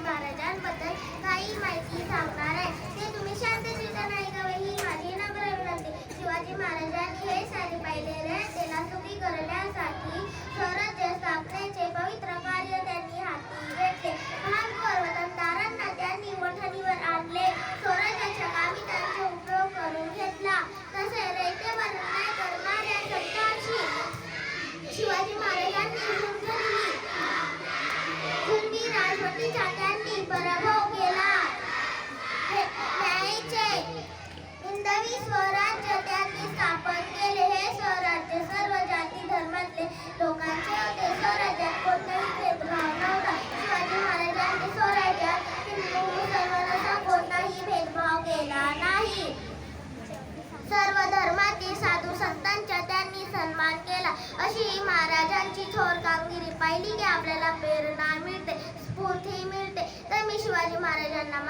महाराजांबद्दल काही माहिती सांगणार आहे. ते तुम्ही शांतचित्ताने ऐकावे ही माझी नम्र विनंती. शिवाजी महाराजांनी हे सारे पाहिलेले त्याला सुखी करण्यासाठी स्वराज्य स्थापनेचे पवित्र कार्य त्यांनी हाती घेतले. महान पर्वतनदारांना त्यांनी वठणीवर आणले. स्वराज्याच्या कामी त्यांचा उपयोग करून घेतला. तसे रयतेवर अन्याय करणाऱ्या संतांशी शिवाजी महाराजांनी झुंजी राजवटीचा त्यांनी पराभव केला. न्यायाचे हिंदवी स्वराज्य त्यांनी स्थापन केले. हे स्वराज्य सर्व जाती धर्मातले लोकांचे होते. स्वराज्यात कोणताही भेदभाव नव्हता. शिवाजी महाराजांनी स्वराज्यात हिंदू मुसलमान असा कोणताही भेदभाव केला नाही. सर्व धर्मातील साधू संतांचा त्यांनी सन्मान केला. अशी महाराजांची थोर कामगिरी पाहिली की आपल्याला प्रेरणा मिळते, स्फूर्ती मिळते. तर मी शिवाजी महाराजांना